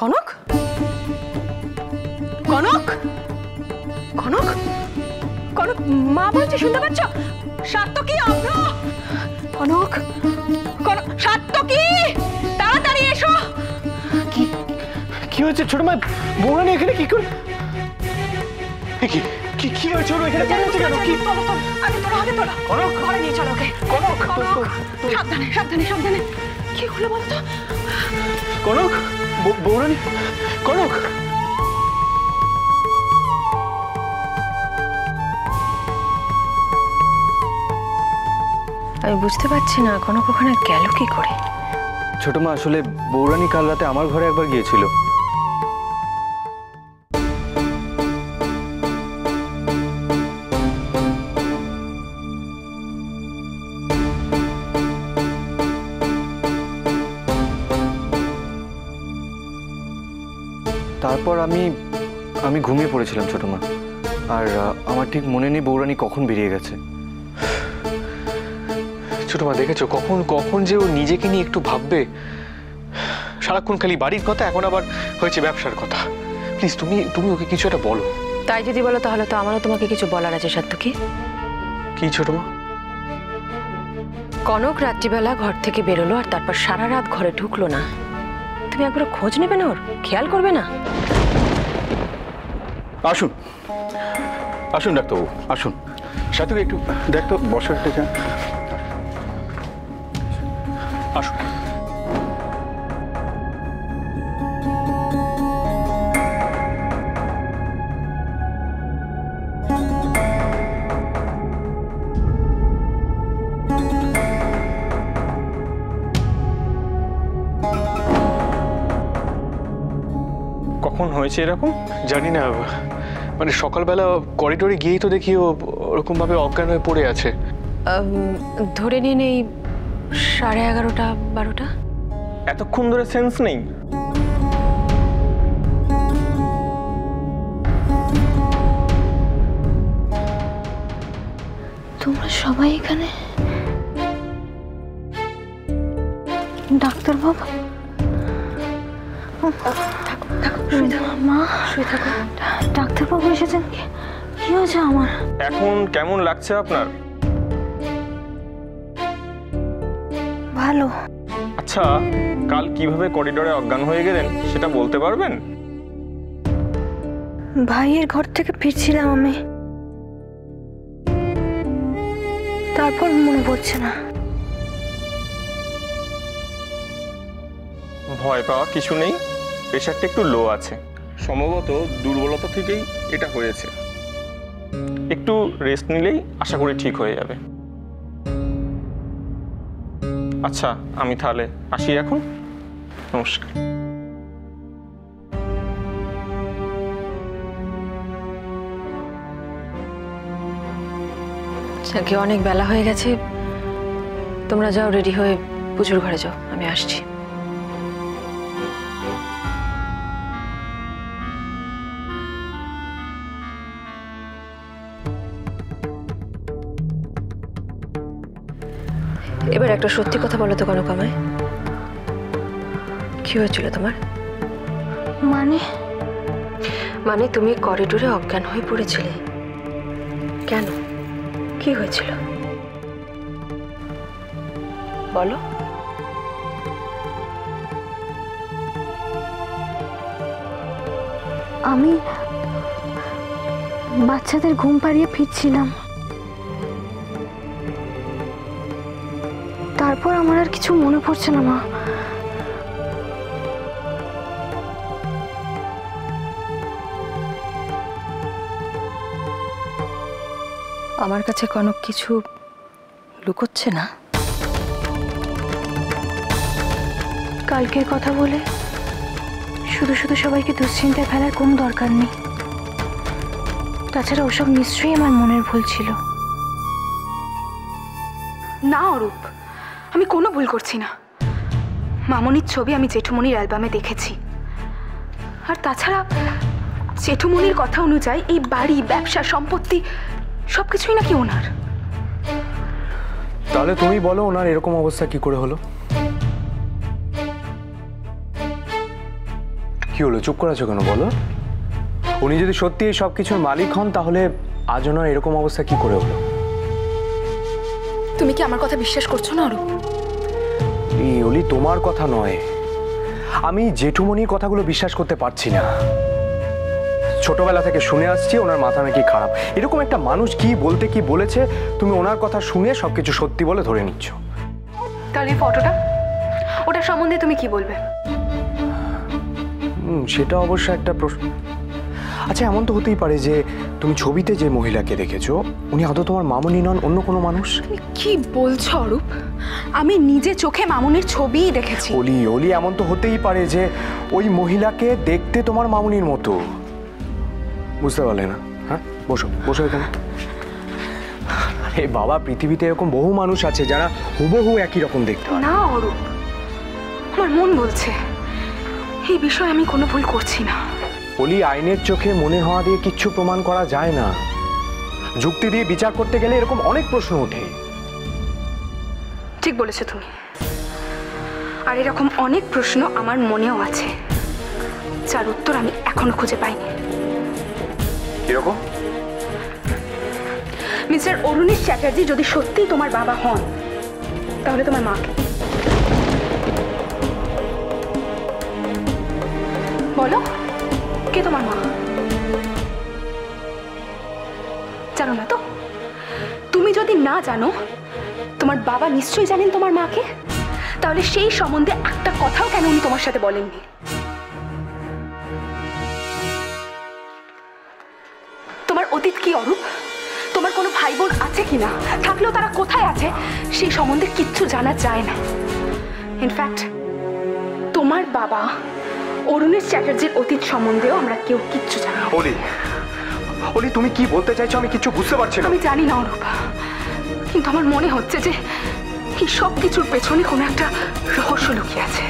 কনক, কনক, কনক, কনক, মা বলছে শুনতে পাচ্ছ? সাত্তকী, অভ্র, কনক, কনক, সাত্তকী, তাড়াতাড়ি এসো। কি কি হয়েছে ছোট মা? বৌরানী এখানে কি করে? কি কি কি হয়েছে এখানে? কি আগে তোলো, আগে তোলো। কনক, ঘরে নিয়ে চলো ওকে। কনক, সাবধানে, সাবধানে, সাবধানে। কি হলো বলতো? কনক, বৌরানী, কনক। আমি বুঝতে পারছি না কনক ওখানে গেল কি করে। ছোট মা, আসলে বৌরানী কাল রাতে আমার ঘরে একবার গিয়েছিল। তারপর আমি ঘুমিয়ে পড়েছিলাম ছোট মা, আর আমার ঠিক মনে নেই বৌরানী কখন বেরিয়ে গেছে। ছোট মা, দেখেছো কখন কখন যে ও নিজেকে নিয়ে একটু ভাববে। সারাক্ষণ খালি বাড়ির কথা, এখন আবার হয়েছে ব্যবসার কথা। প্লিজ তুমি ওকে কিছু একটা বলো। তাই যদি বলো তাহলে তো আমারও তোমাকে কিছু বলার আছে সাত্তকী। কি ছোট মা? কনক রাত্রিবেলা ঘর থেকে বেরোলো আর তারপর সারা রাত ঘরে ঢুকলো না। তুমি একবার খোঁজ নেবে না, ওর খেয়াল করবে না? আসুন আসুন ডাক্তারবাবু, আসুন। সাথে একটু দেখতো, বসার থেকে আসুন। কখন হয়েছে এরকম জানি না, মানে সকালবেলা করিডোরে গিয়েই তো দেখি ও ওরকম ভাবে অজ্ঞান হয়ে পড়ে আছে। ধরে নিন এই 11:30 12টা। এতক্ষণ ধরে সেন্স নেই? তোমরা সবাই এখানে? ডাক্তারবাবু, মা শুয়ে থাকো। ডাক্তারবাবু এসেছেন? কি হয়েছে আমার? এখন কেমন লাগছে আপনার? ভালো। আচ্ছা, কাল কিভাবে করিডোরে অজ্ঞান হয়ে গেলেন সেটা বলতে পারবেন? ভাইয়ের ঘর থেকে ফিরছিলাম আমি, তারপর মনে পড়ছে না। ভয় পাওয়া কিছু নেই, প্রেশারটা একটু লো আছে, সম্ভবত দুর্বলতা থেকেই এটা হয়েছে। একটু রেস্ট নিলেই আশা করি ঠিক হয়ে যাবে। আচ্ছা, আমি তাহলে আসি এখন। নমস্কার। আজকে অনেক বেলা হয়ে গেছে, তোমরা যাও, রেডি হয়ে পুজোর ঘরে যাও, আমি আসছি। এবার একটা সত্যি কথা বলো তো কনক আমায়, কি হয়েছিল তোমার? মানে তুমি করিডোরে অজ্ঞান হয়ে পড়েছিলে কেন? কি হয়েছিল বলো। আমি বাচ্চাদের ঘুম পাড়িয়ে ফিরছিলাম, তারপর আমার আর কিছু মনে পড়ছে না মা। আমার কাছে কনক কিছু লুকোচ্ছে না? কালকের কথা বলে শুধু শুধু সবাইকে দুশ্চিন্তায় ফেলার কোনো দরকার নেই। তাছাড়া ওসব নিশ্চয়ই আমার মনের ভুল ছিল। না অরূপ, আমি কোনো ভুল করছি না। মামনির ছবি আমি জেঠুমনির অ্যালবামে দেখেছি, আর তাছাড়া জেঠুমনির কথা অনুযায়ী এই বাড়ি, ব্যবসা, সম্পত্তি সবকিছুই নাকি ওনার। তাহলে তুমি বলো, ওনার এরকম অবস্থা কি করে হলো? কি হলো, চুপ করে আছো কেন বলো? উনি যদি সত্যি এই সব কিছুর মালিক হন তাহলে আজ ওনার এরকম অবস্থা কি করে হলো? তুমি কি আমার কথা বিশ্বাস করছো না অরূপ? এই অলি, তোমার কথা নয়, আমি জেঠুমনির কথাগুলো বিশ্বাস করতে পারছি না। ছোটবেলা থেকে শুনে আসছি ওনার মাথা নাকি খারাপ। এরকম একটা মানুষ কি বলতে কি বলেছে, তুমি ওনার কথা শুনে সবকিছু সত্যি বলে ধরে নিচ্ছ। তাহলে এই ফটোটা, ওটা সম্বন্ধে তুমি কি বলবে? সেটা অবশ্য একটা প্রশ্ন। আচ্ছা, এমন তো হতেই পারে যে তুমি ছবিতে যে মহিলাকে দেখেছো উনি আদৌ তোমার মামনি নন, অন্য কোনো মানুষ। তুমি কি বলছো অরূপ? আমি নিজে চোখে মামুনির ছবিই দেখেছি। অলি অলি, এমন তো হতেই পারে যে ওই মহিলাকে দেখতে তোমার মামুনির মতো। বুঝতে পারলে না? হ্যাঁ, বসো বসো এখানে। আরে বাবা, পৃথিবীতে এরকম বহু মানুষ আছে যারা হুবহু একই রকম দেখতে হয়। না অরূপ, আমার মন বলছে এই বিষয়ে আমি কোনো ভুল করছি না। অলি, আইনের চোখে মনে হওয়া দিয়ে কিচ্ছু প্রমাণ করা যায় না। যুক্তি দিয়ে বিচার করতে গেলে এরকম অনেক প্রশ্ন ওঠে। ঠিক বলেছো তুমি। আর এরকম অনেক প্রশ্ন আমার মনেও আছে, যার উত্তর আমি এখনো খুঁজে পাইনি। কিরকম? মিস্টার অরুণেশ চ্যাটার্জি যদি সত্যিই তোমার বাবা হন, তাহলে তোমার মাকে বলো, কে তোমার মা? জানো না তো? তুমি যদি না জানো, তোমার বাবা নিশ্চয়ই জানেন তোমার মাকে। তাহলে সেই সম্বন্ধে একটা কথাও কেন উনি তোমার সাথে বলেননি? তোমার অতীত কি অরূপ? তোমার কোনো ভাই বোন আছে কিনা, থাকলেও তারা কোথায় আছে, সেই সম্বন্ধে কিচ্ছু জানা যায় না। ইনফ্যাক্ট তোমার বাবা অরুণেশ চ্যাটার্জির অতীত সম্বন্ধেও আমরা কেউ কিচ্ছু জানি না। অলি অলি, তুমি কি বলতে চাইছো আমি কিছু বুঝতে পারছি না। আমি জানি না অরূপ, কিন্তু আমার মনে হচ্ছে যে এই সব কিছুর পেছনে কোনো একটা রহস্য লুকিয়ে আছে।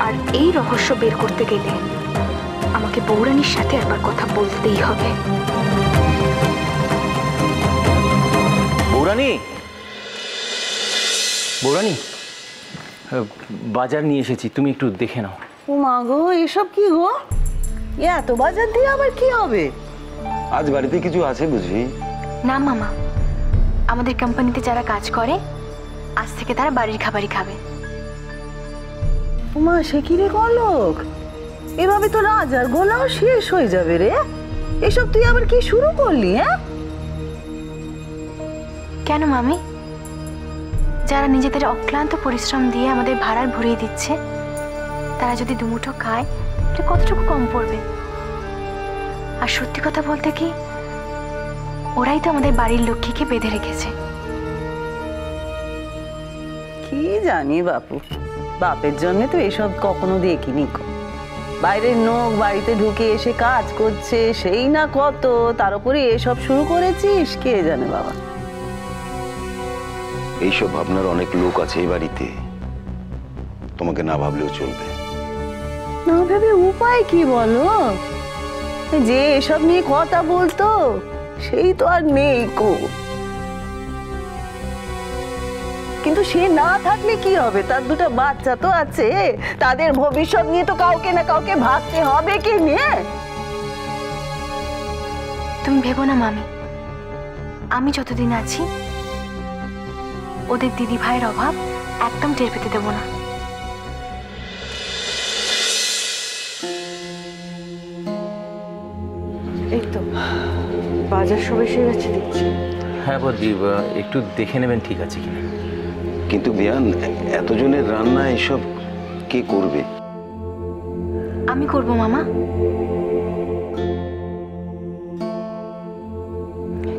আর এই রহস্য বের করতে গেলে আমাকে বৌরানীর সাথে একবার কথা বলতেই হবে। বৌরানী, বৌরানী, বাজার নিয়ে এসেছি, তুমি একটু দেখে নাও। ও মা গো, এসব কি গো? এত বাজার দিয়ে আবার কি হবে? আজ বাড়িতে কিছু আছে বুঝি? না মামা, আমাদের কোম্পানিতে যারা কাজ করে আজ থেকে তারা বাড়ির খাবারই খাবে। ও মা, সে কি রে কলক? এভাবে তো রাজার গোলাও শেষ হয়ে যাবে রে। এসব তুই আবার কি শুরু করলি? হ্যাঁ, কেন মামি? যারা নিজেদের অক্লান্ত পরিশ্রম দিয়ে আমাদের ভাড়ার ভরিয়ে দিচ্ছে, তারা যদি দুমুঠো খায় তাহলে কতটুকু কম পড়বে? আর সত্যি কথা বলতে কি, ওরাই তো আমাদের বাড়ির লক্ষ্মীকে বেঁধে রেখেছে। কি জানি বাপু, বাপের জন্য তো এসব কখনো দেখিনি। বাইরের লোক বাড়িতে ঢুকে এসে কাজ করছে, সেই না কত, তার উপরে এসব শুরু করেছিস, কে জানে বাবা। এইসব ভাবনার অনেক লোক আছে এই বাড়িতে, তোমাকে না ভাবলেও চলবে। না ভেবে উপায় কি বলো? যে এসব নিয়ে কথা বলতো সেই তো আর নেই কো। কিন্তু সে না থাকলে কি হবে? তার দুটো বাচ্চা তো আছে, তাদের ভবিষ্যৎ নিয়ে তো কাউকে না কাউকে ভাবতে হবে কি নিয়ে। তুমি ভেবো না মামি, আমি যতদিন আছি ওদের দিদি ভাইয়ের অভাব একদম টের পেতে দেবো না। এই তো বাজার সব এসে গেছে দেখছি। হ্যাঁ বৌদি, একটু দেখে নেবেন ঠিক আছে কিনা। কিন্তু বিয়ান, এতজনের রান্না এসব কে করবে? আমি করব মামা।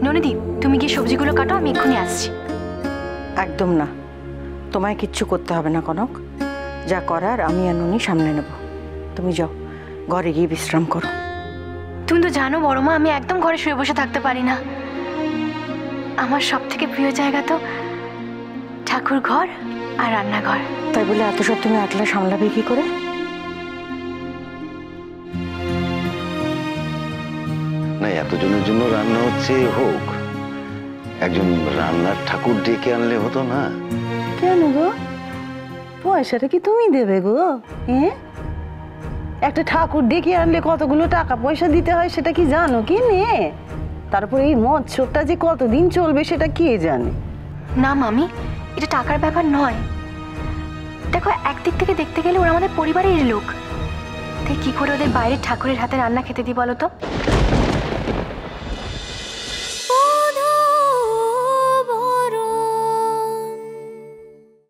ননিদি, তুমি গিয়ে সবজিগুলো কাটো, আমি এক্ষুনি আসছি। একদম না, তোমায় কিচ্ছু করতে হবে না কনক। যা করার আমি আর ননি সামলে নেব। তুমি যাও, ঘরে গিয়ে বিশ্রাম করো। তুমি তো জানো বড় মা, আমি একদম ঘরে শুয়ে বসে থাকতে পারি না। আমার সব থেকে প্রিয় জায়গা তো ঠাকুর ঘর আর রান্নাঘর। তাই বলে এত সব তুমি একলা সামলাবে কি করে? না, এতজনের জন্য রান্না হচ্ছে হোক, একজন রান্নার ঠাকুর ডেকে আনলে হতো না? কেন গো, পয়সাটা কি তুমি দেবে গো? হ্যাঁ, একটা ঠাকুর ডেকে আনলে কতগুলো টাকা পয়সা দিতে হয় সেটা কি জানো কি নে? তারপর এই মৎস্যটা যে কতদিন চলবে সেটা কে জানে? না মামি, এটা টাকার ব্যাপার নয়। দেখো, একদিক থেকে দেখতে গেলে ওরা আমাদের পরিবারের লোক, তাই কি করে ওদের বাইরের ঠাকুরের হাতে রান্না খেতে দিই বলো তো?